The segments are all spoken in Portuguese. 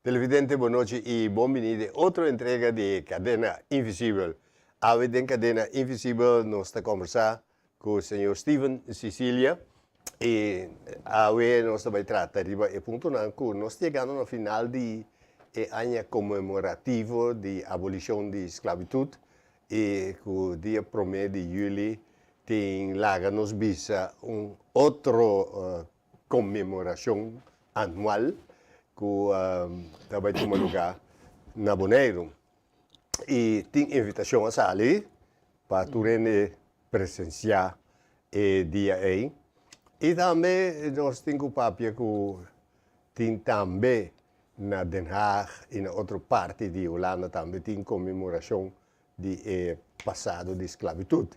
Televidente, buenas noches y bienvenido a otra entrega de Cadena Invisible. Hoy en Cadena Invisible nos está conversando con el señor Steven Sicilia y hoy nos va a tratar de punto que nos llegando al final de año conmemorativo de abolición de esclavitud y que el día 1 de julio nos visa un otro conmemoración anual que vai tomar lugar na Bonaire. E tem invitação a sair para tu presenciar o dia aí. E também nós temos o papel que tem também na Den Haag e na outra parte de Holanda também tem comemoração de passado de esclavitud.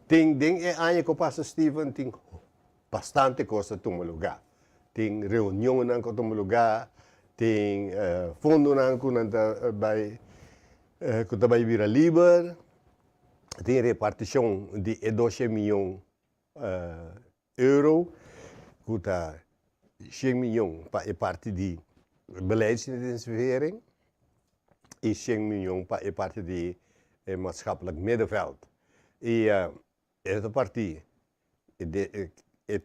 Tem ano que passa, Steven, tem bastante coisa tomar lugar. Tem reunião que toma lugar, tem fundo que vai virar livre, tem repartição de 12 milhões euro, que está 100 milhões para a parte de beleidsintensifiering e 100 milhões para a parte de maatschappelijk middenveld. E esta parte,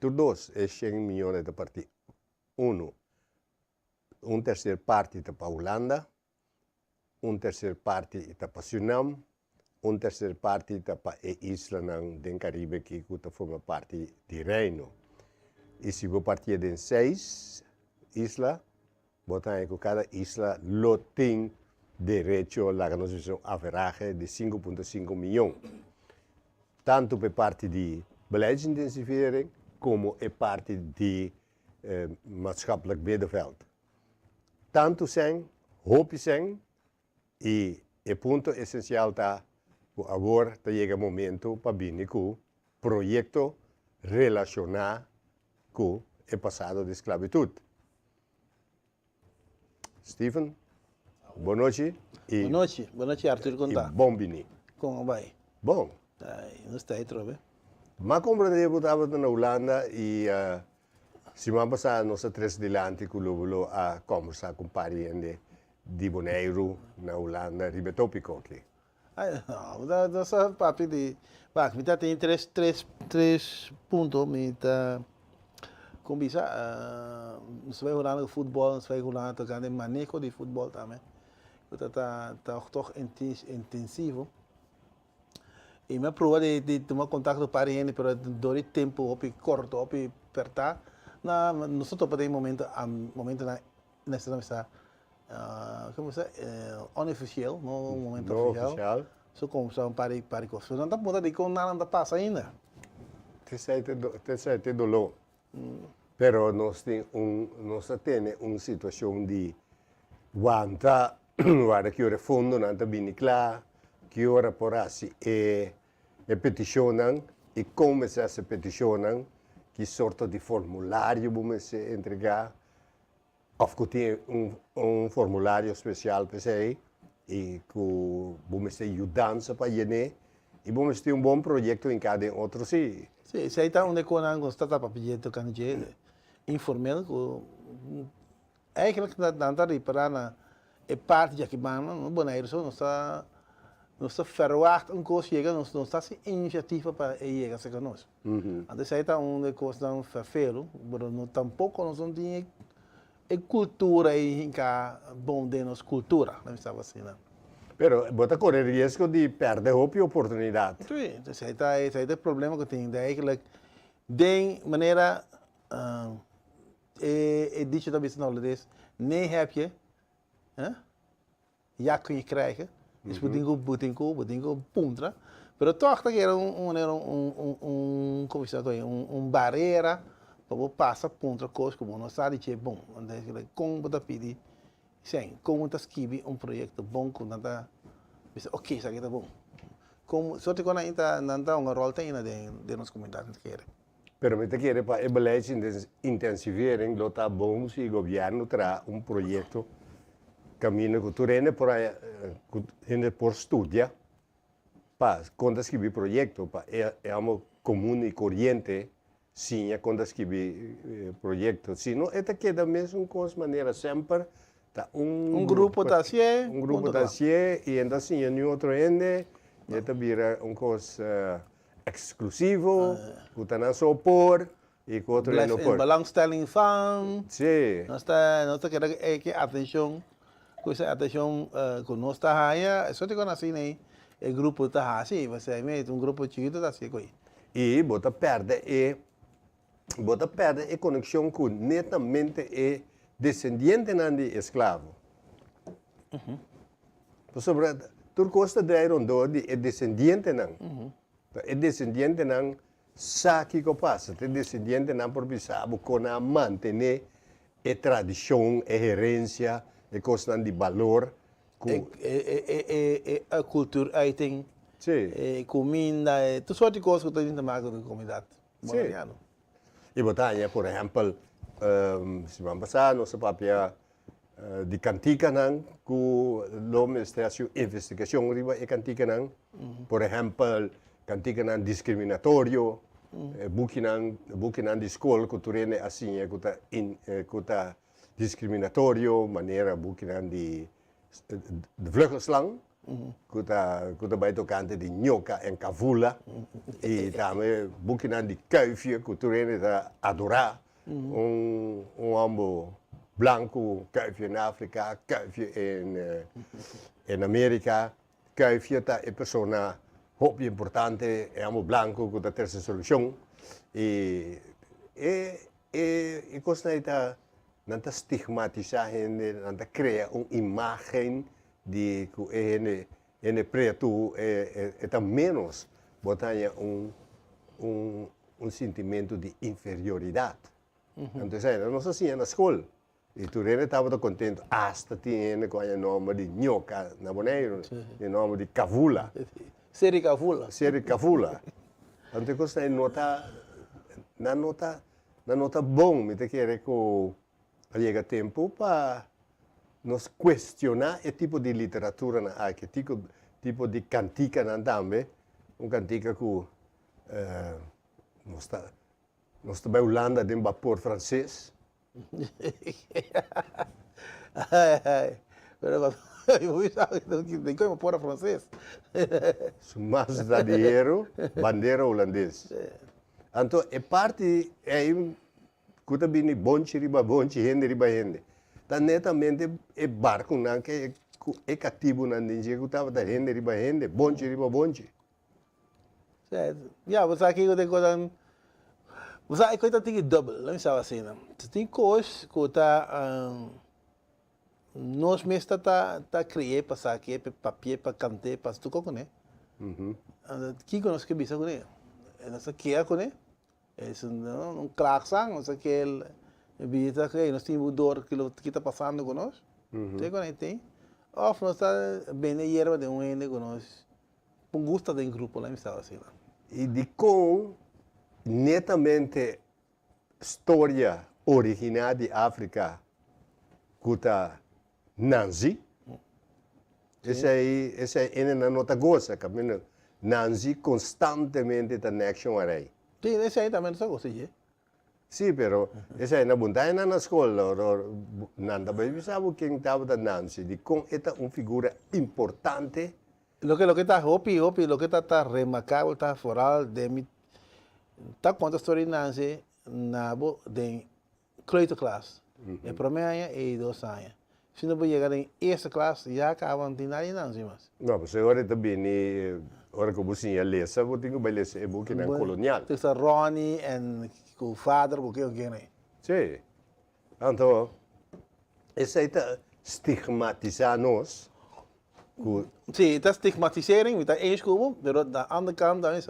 todos é 100 milhões de parte. Un tercer parte está para Holanda, un tercer parte está para Suriname, un tercer parte está para a isla do Caribe que forma parte do Reino. E se você partir de 6 islas, botar que cada isla lo tem direito a average de 5,5 milhões. Tanto para parte de beleidsintensifiering como a parte de maatschappelijk middenveld. Tanto zijn, hoop zijn, e o ponto essencial está que agora chega o momento para vir com projeto relacionado com o passado de esclavitud. Steven, boa noite. Boa noite, Arthur Conta. Bom vini. Como vai? Bom. Não está aí, trobe? Mas como eu estava na Holanda e semana passada nós três delante que eu a conversar com parentes de Bonaire na Holanda, Ribetopico aqui. Não, da só papi de, bah, me tem três pontos, me tá combisa, nós vai jogar futebol, nós vai jogar também manejo de futebol também. Tá toch intensivo. E me prova de tomar contato com parentes, pero durante tempo, op corto, op perto. Nós podemos momento na esta como se oficial, não momento oficial. Só como são para coisas. Não está podendo de como nada passa ainda. Te sei dolor. Pero nós temos uma situação de aguanta, agora que o fundo não está bem claro, que ora por assim peticionam e como essa peticionam. Que sorte de formulário vamos entregar, ou que tem formulário especial para você, e que vamos ter ajudança para ele, e vamos ter bom projeto em cada outro sim. Sim, se aí está onde quando está para projeto canje informal, eigenlijk não está reparar na parte de aqui no Bonaire não está verwacht een koers chegar, não está sem iniciativa para chegar a conosco. Então aí está onde coisa não vervelo, mas não tampouco nós não tem cultura aí em cá bom de nossa cultura, não estava assim não. Pero bota correr risco de perder a oportunidade. Sim, então aí está o problema que tem, eigenlijk de maneira dito da business knowledge, nem heb je, ja kun je krijgen. Dus betingo puntra, pero toch que era como se chama, barreira para passar puntra coisa como nós sabe que é bom, onde como da pedir, sim, como tá escrever projeto bom com nada, ok, isso aqui tá bom. Como só te quando ainda não dá rol tem de nos comentários que era. Pero me te quiere para o beleidsintensifiering, lo tá bom se o governo traz projeto cammino que tu rende por studia, para quando escrever projeto, para é uma comum e corrente sim, quando escrevi projeto. Se não, é que da mesma maneira sempre tá grupo tá assim, grupo ponto tá lá. assim e ainda assim em outro ende, e tá vira coisa exclusivo, que tá não só por e que outro Blijf não in por. belangstelling van. Sim. Nós queremos que atenção, coisa atenção com nós tá aí, só te conheci né, o grupo tá assim, você vê, grupo chiquito tá assim coi. E bota perde a conexão com netamente é descendente de escravo. Sobre tu costa de Irondo de é descendente não. É descendente não sabe que passa, é descendente não por bisabo com a manter a tradição, a herência, a coisa de valor. A cultura aí tem comida, tu só de coisas que tem que maken com comunidade. Sim. E botar por exemplo, se vamos passar nossa papia de cantica não, que o nome está investigação riba e cantica não, por exemplo, cantica não discriminatório, bukinan de escola que tu rene assim, que tá discriminatório, maneira bukinan de vluchtelslang, que tá bij tocante de nhoca en cavula, e também bukinan de kuifje, que tu rene tá adorar, ambo branco, kuifje na África, kuifje em América, kuifje tá é persona hoop importante, é ambo branco que tá ter essa solução e coisa tá não tá estigmatizar gente, não tá criar uma imagem de que é preto é tá menos botar um sentimento de inferioridade. Então, nós assim na escola e tu rene estava contente, hasta tinha com o nome de nhoca na boneira, o nome de cavula. Seri cavula. Seri cavula. Então, coisa na nota bom, me te quer que chega tempo para nos questionar o tipo de literatura na arte, tipo de cantica na também, cantica que nós está na Holanda de vapor francês. Tem como pôr francês? Mas da dinheiro, bandeira holandês. Então, é parte aí que também bonche riba gente. Tá netamente é barco não que é cativo não ninguém que estava da gente riba gente, bonche riba bonche. Certo. Já, você aqui eu tenho coisa, você aqui coisa tem que double, não sabe assim não. Tem coisas que tá nós mesmo tá criar para aqui, para papel, para cantar, para tu como né? Que nós que bisa com né? Nós que é com né? É um claxang, nós que ele bisa que nós temos dor que está passando com nós. Tem com tem. Of nós tá bem na hierba de um ende com nós. Com gosto de grupo lá me sabe assim não. E de com netamente história original de África que tá Nancy. Essa aí é na nota goza, caminho. Nancy constantemente está action array. Sim, esse aí também não gosta, Sim, pero essa aí na buntai na escola, nanda baby sabe quem estava da Nancy, de com esta uma figura importante. Lo que está hopi, lo que está remarcable, está foral de mi, está conta história Nancy na de kleuterklas. É primeiro ano e 2 anos. Se não chegar em essa classe, já acabam de nada Nancy mais. Não, mas agora também ora que você ia ler, sabe que vai ler é book na colonial. Então Ronnie e o father, porque eu quero. Sim. Então, essa aí está estigmatizar nós. Sim, está estigmatisering, está eens komen, maar aan de andere kant dan is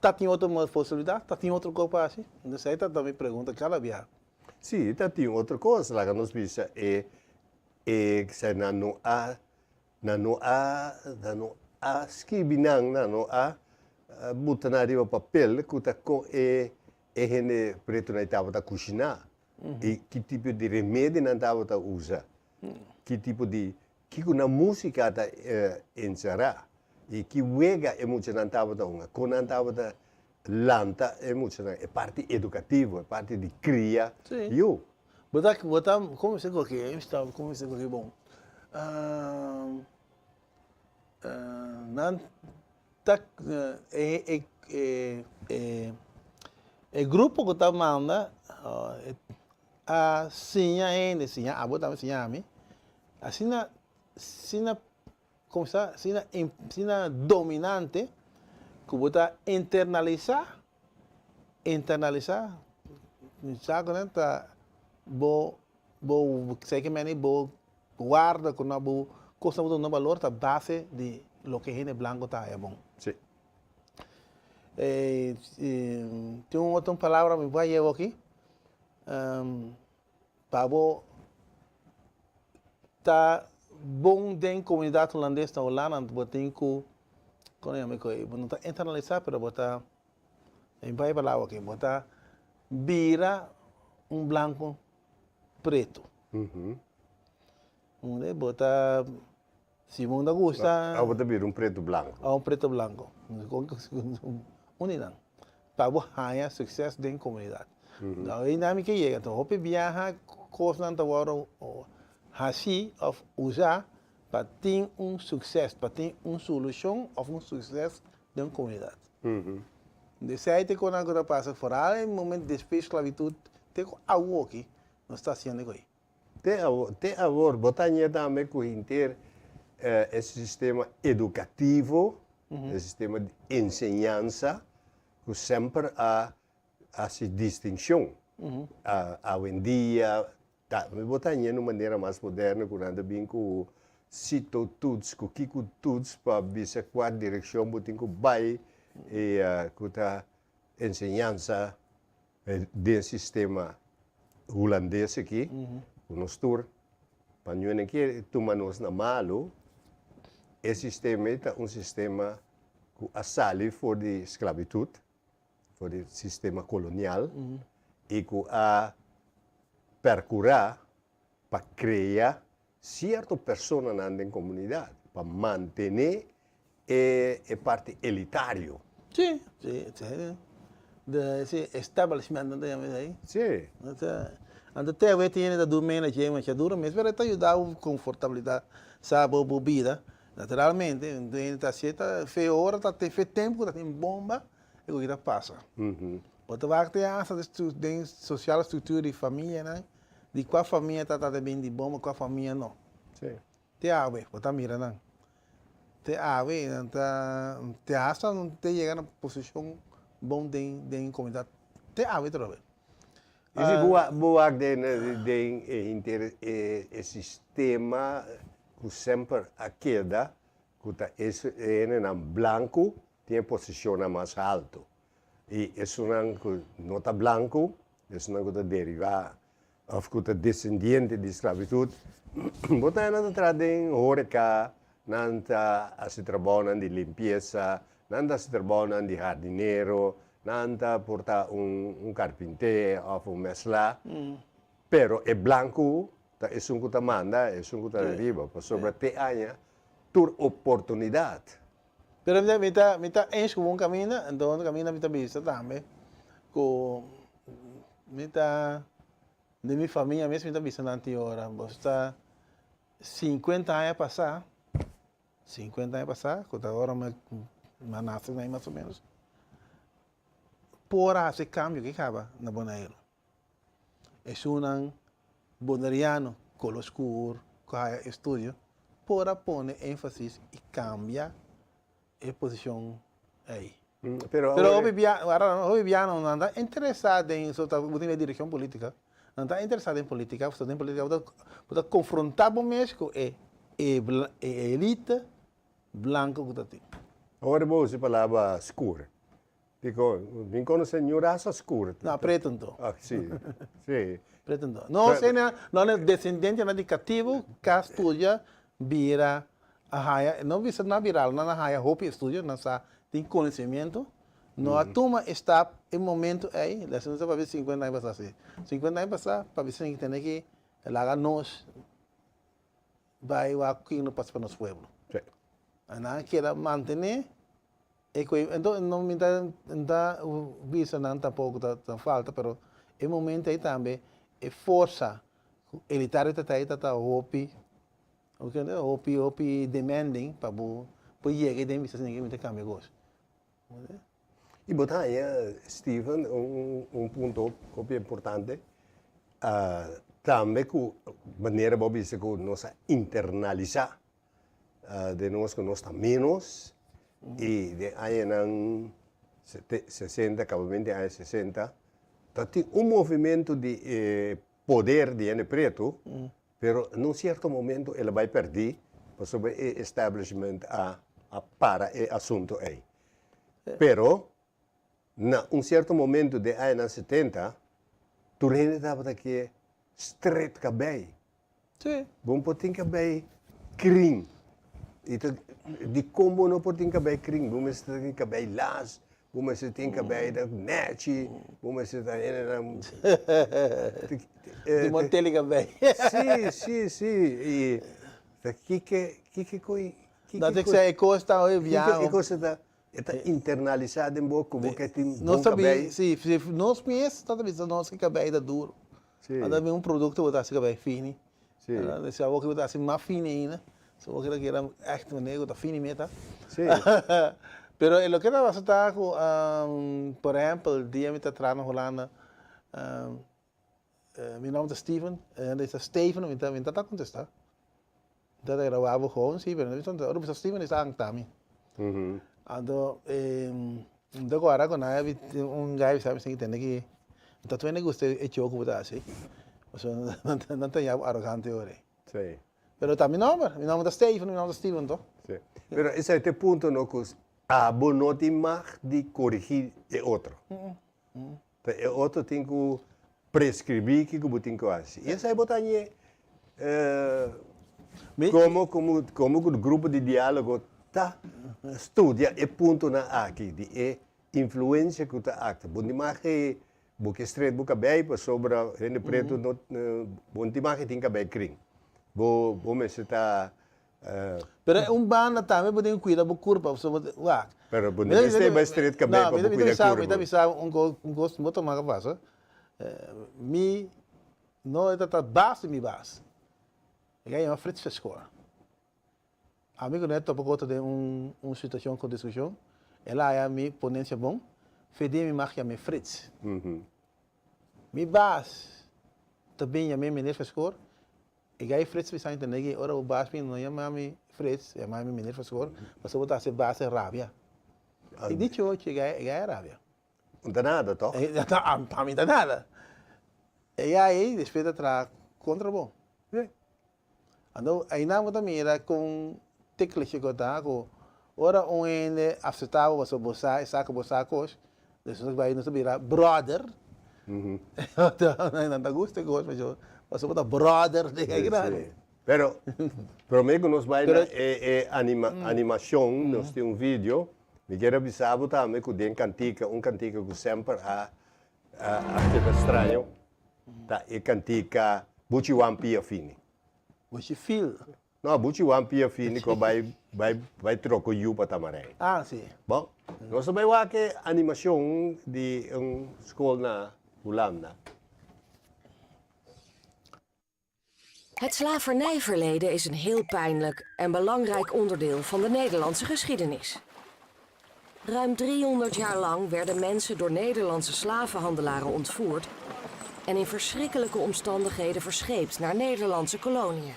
dat niet outra possibilidade, dat niet outra coisa assim. Então aí tá também pergunta cada vez. Sim, tem outra coisa lá que nós visa é que não há escrevinang, não há botar na riba papel que tá com gente preto na estava a cozinhar e que tipo de remédio não estava a usar, que tipo de que na música está encerrar e que wega é muito não estava a uma, quando não estava lanta é muito, é parte educativa, é parte de cria. Sim. Eu, Botar, como você coloquei, como você coloquei, bom. Nan, tak, é grupo que tá manda, a sinha ainda, sinha, a botar sinha a mim, assim na, como está, sina dominante, que botar internalizar, sabe, né, tá, sei que meni, guarda, com a coisa muito no valor, tá base de lo que gente blanco tá, é bom. sim. Tem uma outra palavra que vai eu aqui. Para tá bom dentro da comunidade holandesa na Holanda, botem que não está internalizar, mas botar em vai palavra aqui, botar vira branco preto. Onde botar se mundo gosta, Eu vou ter preto branco. preto branco. Unidan. Para ganhar sucesso dentro da comunidade. Então, aí não é que chega. Então, hope viaja, coisa não agora, assim, usar para ter sucesso, para ter solução ou sucesso dentro da comunidade. Desse aí, quando a coisa passa fora, no momento de esclavitud, tem algo aqui, não está sendo aqui. Tem agora, botar também com inteiro esse sistema educativo, esse sistema de ensinança, que sempre há essa distinção. Hoje em dia, botar de uma maneira mais moderna, quando bem com cito todos, com kiko todos, para ver qual direção botem com vai e com a ensinança do sistema holandês aqui, com nós tour, para não que tomamos na malo, esse sistema é sistema que asali for de esclavitud, for de sistema colonial, e que a percurar para criar certa pessoa na comunidade, para manter a parte elitário. Sim. Esse estabelecimento aí. Sim. Até eu tinha da domena que é dura, mas para ajudar a confortabilidade, sabe, a bebida. Naturalmente, está certa, fez hora, fez tempo, tem bomba, e o que passa. Porque vai ter essa social estrutura de família, né? De qual família está bem de bomba, qual família não. Sim. Tem ave, você mira, não. Tem ave, tem asa, não tem chegar na posição bom de comunidade. Tem ave também. E boa de sistema que sempre a queda, que é branco, tem posição mais alto. E isso não está branco, isso não está derivado, ou que está descendente de esclavitud. Botar não está em horeca, não está se trabalhando de limpeza, não está se trabalhando de jardineiro, não está portar carpinteiro ou mesla. Pero é branco, é um que manda, é um que deriva, para sobre te aña, tur oportunidade. Pero me está enche com um caminho, então o caminho me está visto também. Com me está de minha família mesmo me está visto na hora. Está 50 anos a passar, 50 anos a passar, quando agora me nasce aí mais ou menos. Por esse cambio que acaba na Bonaire. É bonariano, color escuro, com estúdio, por pôr ênfase e cambia a posição aí. Pero hoje Biano não está interessado em a direção política, não está interessado em política, você tem política, você confrontar o México é elite branca que tem. Agora você falava escuro. Digo, vim com a senhora escura. Não, preto então. Ah, sim, sim. Preto então. Não é descendente indicativo, que estuda vira a raia, não visa na viral, não na raia, roupa estuda, não tem conhecimento. Não a turma está em momento aí, a gente vai ver 50 anos passar assim. 50 anos passar, para ver se a gente tem que lá nós vai aqui no para nosso povo. Sim. Ana quer manter Então, no momento da visa não tampouco tá falta, pero em momento aí também é força ele tá hopi, hopi demanding para bu, por chegar dem visa ninguém me cambia gosto. E botar aí, Steven, ponto que é importante, também que maneira Bobby se que nós internalizar de nós que nós está menos e de aí não 60, acabamento aí 60, tem movimento de poder de N preto, pero num certo momento ele vai perder sobre o establishment para o assunto aí. Pero na certo momento de aí na 70, tu rende estava aqui straight cabelo. Sim. Bom potin cabelo crin. Itu di combo no potin cabelo crin, bom mas tem cabelo las, bom mas tem cabelo da nechi, bom mas tem De Montelli cabelo. Sim. E daqui que coi. Dat ik zei, ik koos daar heel Ja, ik koos het internalizado em boca, porque tem nós bom também, cabelo. sim, nós conhecemos, toda vez nós que cabelo é duro. Sim. Ada um produto que você cabelo fino. Sim. Ada se algo que você mais fino ainda. Se você quer echt um negócio fino mesmo. Sim. Pero lo que era bastante por exemplo, el día me está trabajando Holanda, meu nome é Steven, en is Steven, me está contestar. Dat grabava gewoon, sim, pero não é Steven is também. Ando, agora quando um guy sabe assim que tem que tá tudo negócio é choco botar assim. Mas não tem arrogante ore. Sim. Pero tá meu nome é Steven, meu nome é Steven, to. Sim. Pero esse é o ponto no que a não tem mais de corrigir o outro. O outro tem que prescrever que você tem que fazer. E essa é botar como o grupo de diálogo tá estudia o ponto na aqui de influência que está aqui. Bom demais porque straight boca bem para sobre rende preto bom demais tem que bem cring. Bom mas está Pero banda também pode cuidar da curva, wag. Pero bom demais tem straight que bem para cuidar da curva. Me sabe gosto muito mais fácil. Não é tanta base me base. E aí é uma Fritz Fescor. Amigo neto por conta de situação com discussão, ela é a minha ponência bom, fede me marca me Fritz. Me base também a minha menina Fescor. E aí Fritz vai entender que ora o base não é mais Fritz, é mais menina Fescor, mas eu botar se base rábia. E dito hoje é rábia. Não dá nada, toh? Para mim não dá nada. E aí depois de tra contra bom. Então aí não também era com teclas que tá com ora onde afetava você boçar, saca boçar coisa. Depois vai não saber brother. Não gosta coisa, mas eu você botar brother de que grande. Pero prometo nós vai na animação, nós tem vídeo. Me quero avisar também que tem cantiga que sempre fica estranho. Tá, e cantiga Buchi Wampia Fini. Buchi Fil. Não, Buchi Wampia Fini que vai trocar o para tamaré. Ah, sim. Bom, nós também vai que animação de escola na Holanda. Het slavernijverleden is een heel pijnlijk en belangrijk onderdeel van de Nederlandse geschiedenis. Ruim 300 jaar lang werden mensen door Nederlandse slavenhandelaren ontvoerd en in verschrikkelijke omstandigheden verscheept naar Nederlandse koloniën.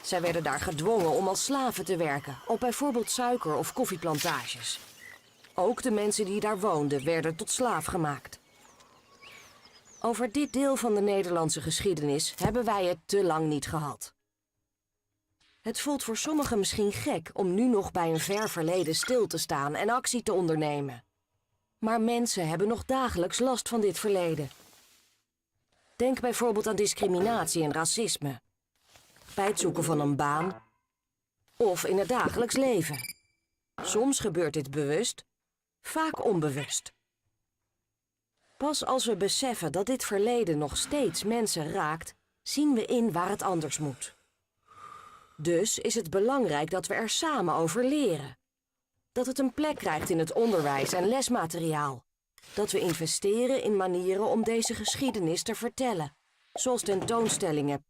Zij werden daar gedwongen om als slaven te werken, op bijvoorbeeld suiker- of koffieplantages. Ook de mensen die daar woonden werden tot slaaf gemaakt. Over dit deel van de Nederlandse geschiedenis hebben wij het te lang niet gehad. Het voelt voor sommigen misschien gek om nu nog bij een ver verleden stil te staan en actie te ondernemen. Maar mensen hebben nog dagelijks last van dit verleden. Denk bijvoorbeeld aan discriminatie en racisme. Bij het zoeken van een baan of in het dagelijks leven. Soms gebeurt dit bewust, vaak onbewust. Pas als we beseffen dat dit verleden nog steeds mensen raakt, zien we in waar het anders moet. Dus is het belangrijk dat we er samen over leren. Dat het een plek krijgt in het onderwijs en lesmateriaal. Dat we investeren in manieren om deze geschiedenis te vertellen. Zoals tentoonstellingen,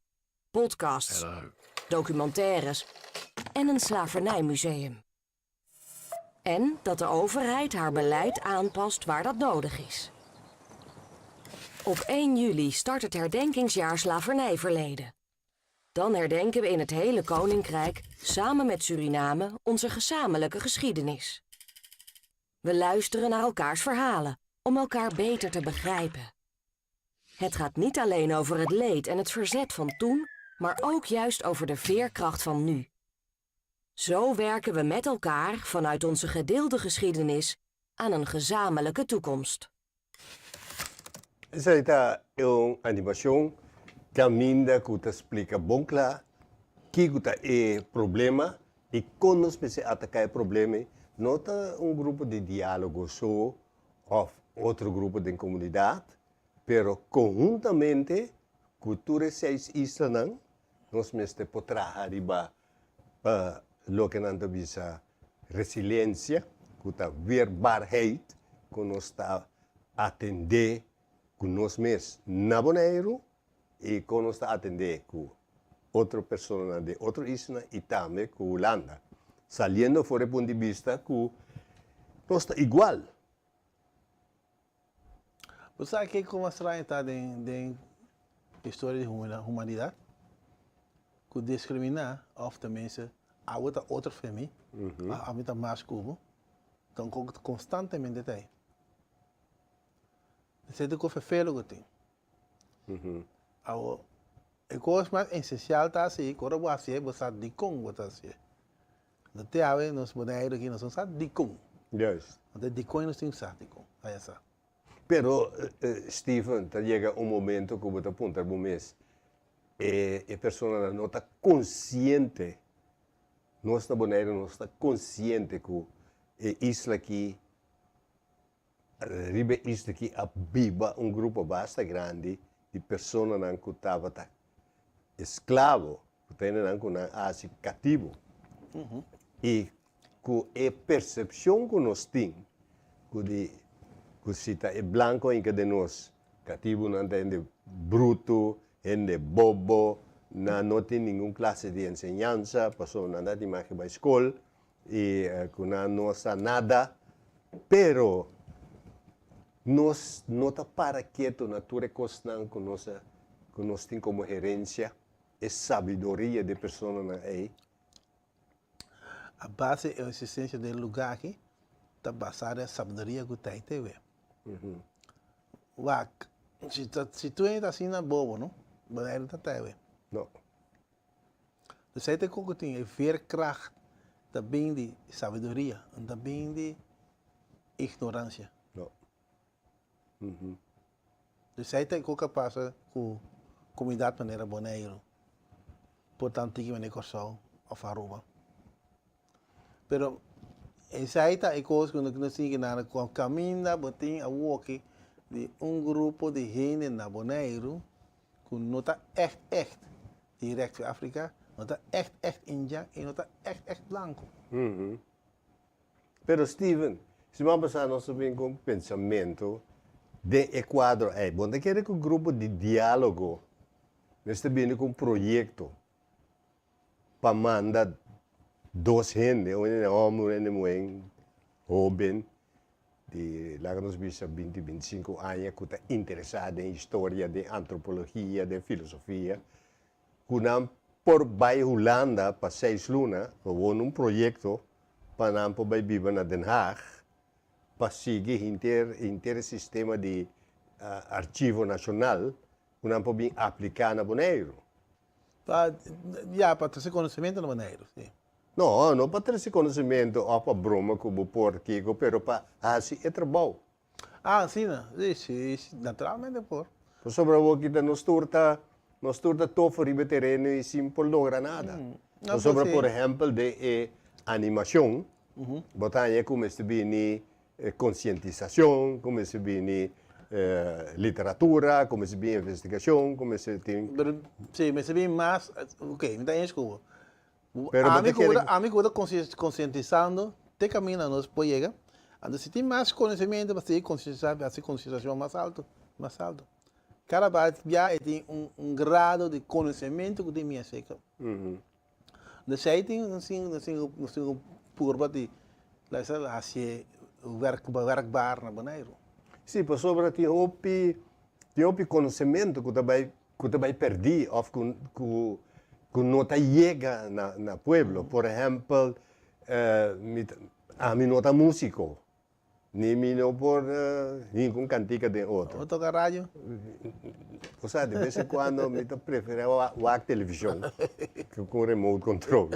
podcasts, documentaires en een slavernijmuseum. En dat de overheid haar beleid aanpast waar dat nodig is. Op 1 juli start het herdenkingsjaar slavernijverleden. Dan herdenken we in het hele Koninkrijk, samen met Suriname, onze gezamenlijke geschiedenis. We luisteren naar elkaars verhalen, om elkaar beter te begrijpen. Het gaat niet alleen over het leed en het verzet van toen, maar ook juist over de veerkracht van nu. Zo werken we met elkaar vanuit onze gedeelde geschiedenis aan een gezamenlijke toekomst. Essa é uma animação que a minha que explica bem claro que é problema e quando nós atacar o problema não é grupo de diálogo só ou outro grupo de comunidade, pero conjuntamente cultura 6 islas nós mesmo podemos arribar para lo que nós visa resiliência, que a verbaarheid, que nós está atender com nós mesmos na Bonaire e que nós está atender com outra pessoa de outra isla e também com Holanda. Saliendo fora do ponto de vista que nós está igual. Você sabe que como estranho está em história de humanidade? Que discriminar of de mensen a outra família, a muita mais como, então constantemente tem. Você tem que fazer o que tem. A coisa mais essencial está assim, quando você sabe de como você assim. Não tem a ver nos boneiros aqui, nós não sabemos de como. Yes. Não de como nós temos que saber de como. Aí é ça. Pero, Steven, chega momento que você aponta para o mês e a pessoa não está consciente, nós na Bonaire não está consciente que a isla aqui, riba isla aqui, abiba grupo bastante grande de pessoas que estavam escravos, que estavam assim cativo. E com a percepção que nós temos, que se está branco em cada nós, cativo não tem bruto, de bobo, não tem nenhuma classe de ensinança, passou nada de mais para a escola, e não sabe nada, pero nós não está para quieto na tua costa que nós temos como gerência, é sabedoria de pessoas aí. A base e a existência do lugar aqui está baseada na sabedoria que tem que ver. Se tu ainda assim na bobo, não? Mas não está ver. Não. Dus hij heeft ook een veerkracht, também de sabedoria, en também de ignorância. Não. Dus hij heeft ook capaz com comunidade maneira Bonaire, portanto que maneira Corsol of Aruba. Pero essa é a coisa que nós temos na caminho, botem a walk de grupo de gente na Bonaire, que não está echt direct voor Afrika, não está echt Índia e não está echt blanco. Pero Steven, se vamos passar nosso bem com pensamento de Equador, bom, te quero que um grupo de diálogo, nós também com um projeto para mandar dois gente, um homem e uma mulher jovem, de lá que nós vimos 20, 25 anos, que está interessado em história, de antropologia, de filosofia, que não por vai Holanda para 6 lunas, gewoon um projeto para não poder viver na Den Haag, para seguir inter sistema de arquivo nacional, que não poder aplicar na Bonaire. Para ter conhecimento na Bonaire, sim. Não para ter conhecimento ou para broma como porquê, pero para assim é trabalho. Sim, naturalmente por. Sobre o que nos turta tofu ribe terreno e simples logra nada. Sobre, por exemplo, de animação, botanya como se vê conscientização, como se vê literatura, como se vê investigação, como se tem... Sim, mas se vê mais, ok, me dá desculpa. Pero a mim que está conscientizando, te camina nos puede llegar. Entonces, si tiene más conocimiento, va a ser consideración más alto, más alto. Cada vez ya tiene un grado de conocimiento que tiene más seca. Dus hij tem curva de werkbaar naar beneden. Sim, por sobre tem opi conhecimento que também perdi ou que não tá chega na pueblo. Por exemplo, a mim não tá músico, nem me não por nenhum cantica de outro. Vou tocar rádio. O sea, de vez em quando me prefere a televisão com remote control.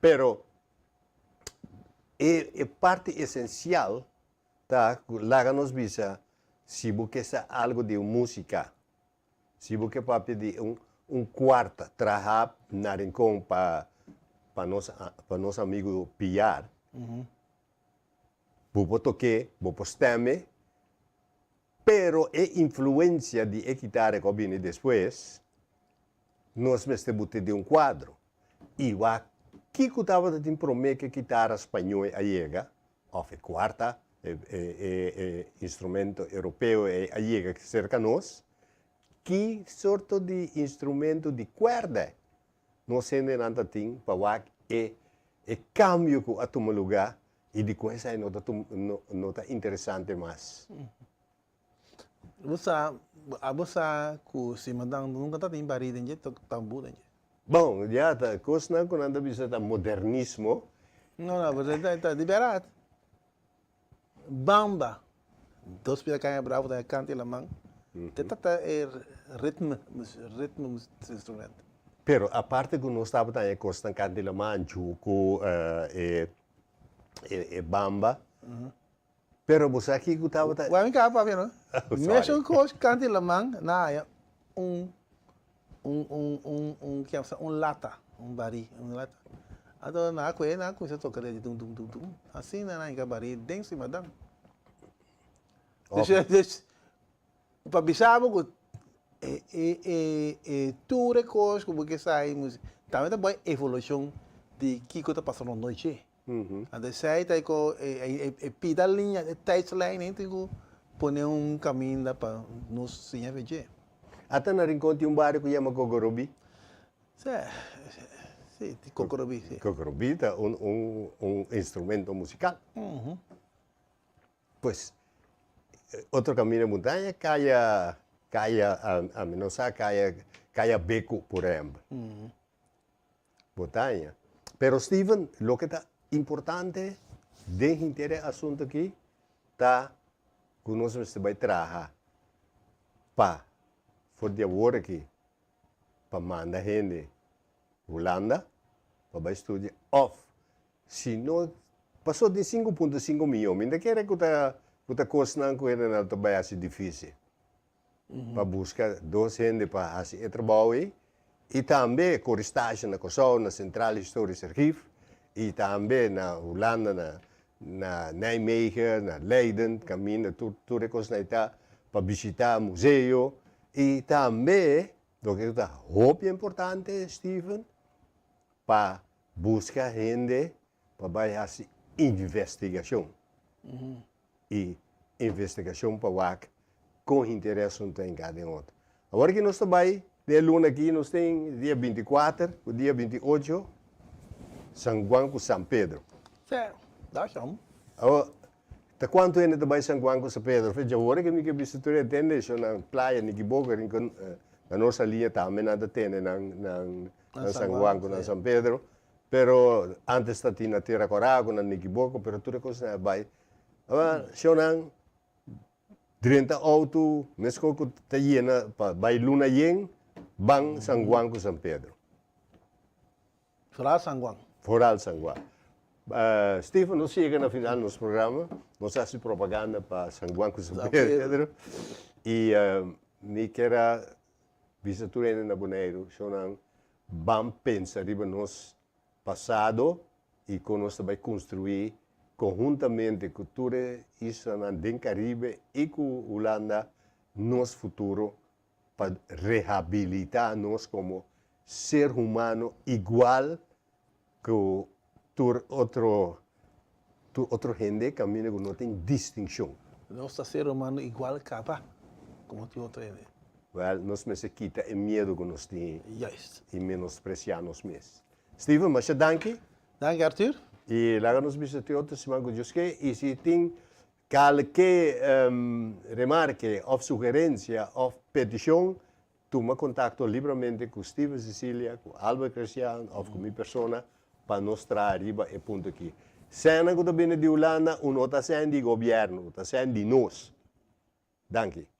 Pero é parte essencial, tá? Lá nos visa se você quer algo de música, se você para pedir quarto trabalhar na rincão para nosso amigo Piar, vou tocar, vou postame. Pero a influência de guitarra que vem depois, nós mesmo de quadro. E o que estava de prometer que guitarra espanhola chega, ou quarta, instrumento europeu chega cerca de nós, que sorte de instrumento de corda nós temos nada tem para o cambio que a tomar lugar e de coisa não está interessante mais. Você se mandar nunca tá tem bari dentro tambu dentro. Bom, já tá coisa quando anda visita modernismo. Não, você tá liberado. Bamba. Dos pila canha bravo da cante la mão. Tá ritmo instrumento. Pero a parte que nós estava também costa cante la mão, juco, bamba. Pero você aqui que estava tá. Vai me cá para ver, não? Mesmo que cante la mão, na é que é lata, bari, lata. Então na coisa toca de tum. Assim na bari dentro cima da. Deixa para bisar tudo é coisa que sai música. Também tá boa evolução de que está passando noite. Então sai tá com pita linha, timeline, tem que pôr caminho para nos sinha ver. Até na rincão tem bairro que chama Cocorobi. Sim, Cocorobi. Cocorobi é instrumento musical. Pues, outro caminho de montanha, caia a Menosa, caia Beco, por exemplo. Montanha. Pero, Steven, o que está importante dentro do assunto aqui, está que nós vamos trabalhar para fazer agora aqui, para mandar gente Holanda, para estudar off. Se não, passou de 5,5 milhões, ainda quer que está custando com ele na trabalho assim difícil. Para buscar dois gente para fazer trabalho e também coristagem na Kosovo, na Central Histórica Arquivo, e também na Holanda, na Nijmegen, na Leiden, caminho, tudo coisa para visitar o museu. E também, o que é muito importante, Steven, para buscar gente para fazer investigação. E investigação para com interesse em cada outro. Agora que nós estamos de luna aqui, nós temos dia 24, o dia 28, São Juan com São Pedro. Certo, dá chão. Tá quanto ainda também São Juan com São Pedro? Já agora que me que visitar atende, na praia de Kiboga, na nossa linha também nada tem na São Juan com São Pedro. Pero antes está na Terra Corago, na Niquiboco, pero tudo coisa vai. Agora, 30 autos, mesmo que está llena, vai luna yen, van São Juan com São Pedro. Fora São Juan. Fora São Juan. Stephen, nós chegamos no final do nosso programa, nós fazemos propaganda para São Juan com São Pedro. E me quero visitar na Bonaire, vamos pensar em nosso passado e que nós também construir conjuntamente cultura isso no Caribe e com Holanda nosso futuro para reabilitar nós como ser humano igual que outro tu outro gente caminha com não tem distinção. Nós está ser humano igual capa, como tu outro é. Well, nós me se quita o medo que nós temos Juist. e menospreciar nós mesmos. Steven, mas dank je. Dank Arthur. E lá nos visitei outra semana com Joske e se tem qualquer remarque ou sugerência ou petição, tu me contacto livremente com Steven Cecilia, com Albert Cristian ou com minha persona para nós trazer arriba e ponto aqui. Cena que está bem de Holanda, não está sendo de governo, está sendo de nós. Dank je.